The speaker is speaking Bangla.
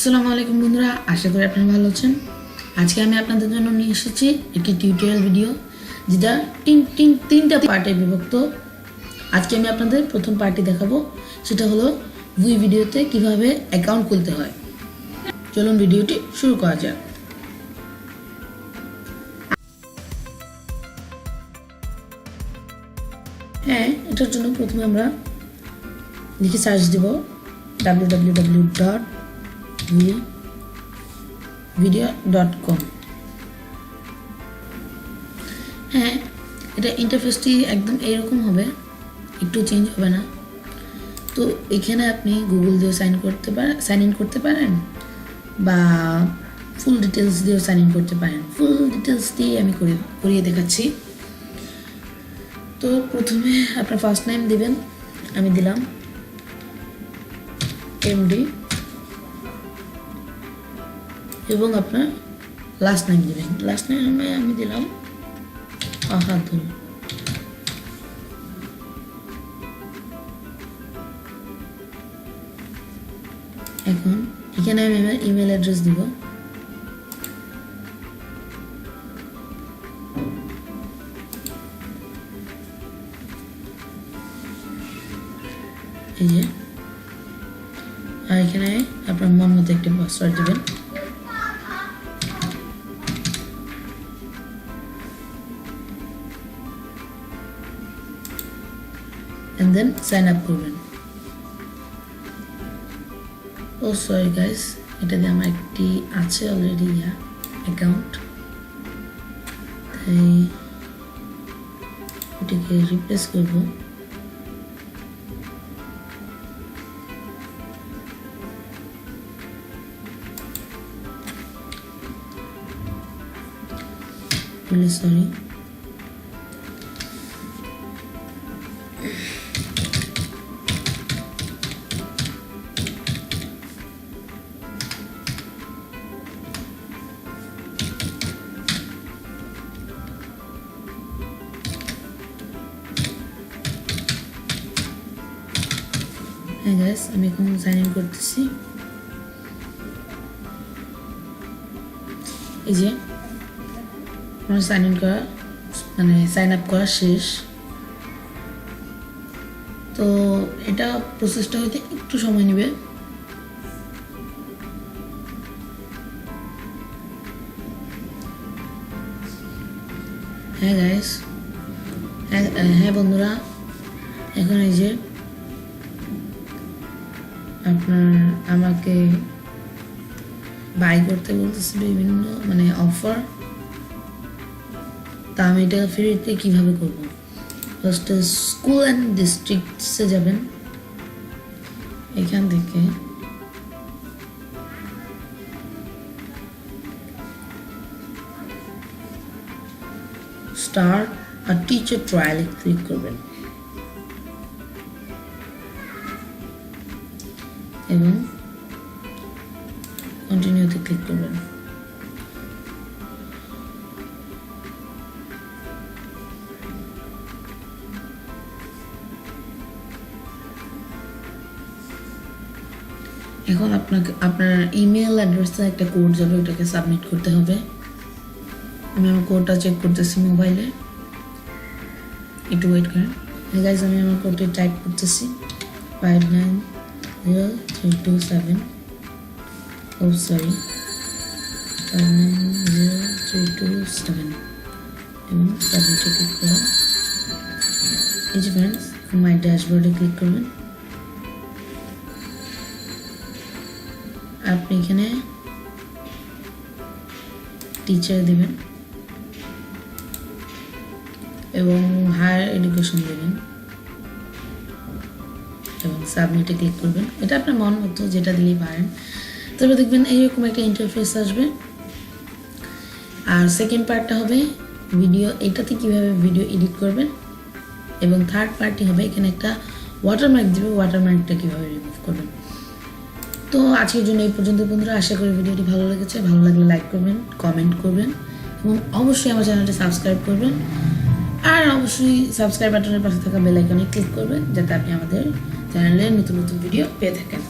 আসসালামু আলাইকুম বন্ধুরা, আশা করি আপনারা ভালো আছেন। আজকে আমি আপনাদের জন্য নিয়ে এসেছি একটি টিউটোরিয়াল ভিডিও, যেটা তিনটা পার্টে বিভক্ত। আজকে আমি আপনাদের প্রথম পার্টটি দেখাবো, সেটা হলো ভিডিওতে কিভাবে অ্যাকাউন্ট খুলতে হয়। চলুন ভিডিওটি শুরু করা যাক। হ্যাঁ, এটার জন্য প্রথমে আমরা লিখে সার্চ দেব www.WEVIDEO.com। হ্যাঁ, এটা ইন্টারফেসটি একদম এইরকম হবে, একটু চেঞ্জ হবে না। তো এখানে আপনি গুগল দিয়ে সাইন ইন করতে পারেন বা ফুল ডিটেলস দিয়েও সাইন ইন করতে পারেন। ফুল ডিটেলস দিয়ে আমি করিয়ে দেখাচ্ছি। তো প্রথমে আপনার ফার্স্ট নেম দিবেন, আমি দিলাম এমডি, এবং আপনার লাস্ট নেম দিবেন। লাস্ট নেমে আমি দিলাম আহাদুল। এখন এখানে আমি আমার ইমেল অ্যাড্রেস দিব। এই যে, আর এখানে আপনার মন মতো একটা পাসওয়ার্ড দিবেন। and then sign up করবেন। ও সরি গাইস, এটা দিয়ে আমার একটি আছে অলরেডি অ্যাকাউন্ট, তাই এটাকে রিপ্লেস করব। সরি, হ্যাঁ গাইস, আমি এখন সাইন ইন করতেছি। এই যে আমার সাইন ইন করা সাইন আপ করা শেষ। তো এটা প্রসেসটা হইতে একটু সময় নেবে। হ্যাঁ গাইস, হ্যাঁ বন্ধুরা, এখন এই যে আপনার আমাকে বাই করতে বলতেছে বিভিন্ন অফার। তা আমি এটা ফ্রিতে কিভাবে করব? ফার্স্ট স্কুল অ্যান্ড ডিস্ট্রিক্টসে যাবেন। এখান থেকে স্টার্ট আ টিচার ট্রায়ালে ক্লিক করবেন এবং কন্টিনিউতে ক্লিক করবেন। এখন আপনার ইমেল অ্যাড্রেসে একটা কোড যাবে, ওটাকে সাবমিট করতে হবে। আমি আমার কোডটা চেক করতেছি মোবাইলে, একটু ওয়েট করেন। গাইজ, আমি আমার কোডটি টাইপ করতেছি 5900327 5900327 এবং সাবমিটে ক্লিক করলাম। এই যে ফ্রেন্ডস, মাই ড্যাশবোর্ডে ক্লিক করবেন। আপনি এখানে টিচার দেবেন এবং হায়ার এডুকেশন দেবেন এবং সাবমিটে ক্লিক করবেন। এটা আপনার মন মতো যেটা দিলেই পারেন। তবে দেখবেন এইরকম একটা ইন্টারফেস আসবে। আর সেকেন্ড পার্টটা হবে ভিডিও, এটাতে কিভাবে ভিডিও এডিট করবেন, এবং থার্ড পার্টটি হবে এখানে একটা ওয়াটারমার্ক দিবে, ওয়াটারমার্কটা কিভাবে রিমুভ করবেন। তো আজকের জন্য এই পর্যন্ত বন্ধুরা। আশা করি ভিডিওটি ভালো লেগেছে। ভালো লাগলে লাইক করবেন, কমেন্ট করবেন এবং অবশ্যই আমার চ্যানেলটি সাবস্ক্রাইব করবেন। আর অবশ্যই সাবস্ক্রাইব বাটনের পাশে থাকা বেল আইকনে ক্লিক করবেন, যাতে আপনি আমাদের চ্যানেলে নতুন নতুন ভিডিও পেয়ে থাকেন।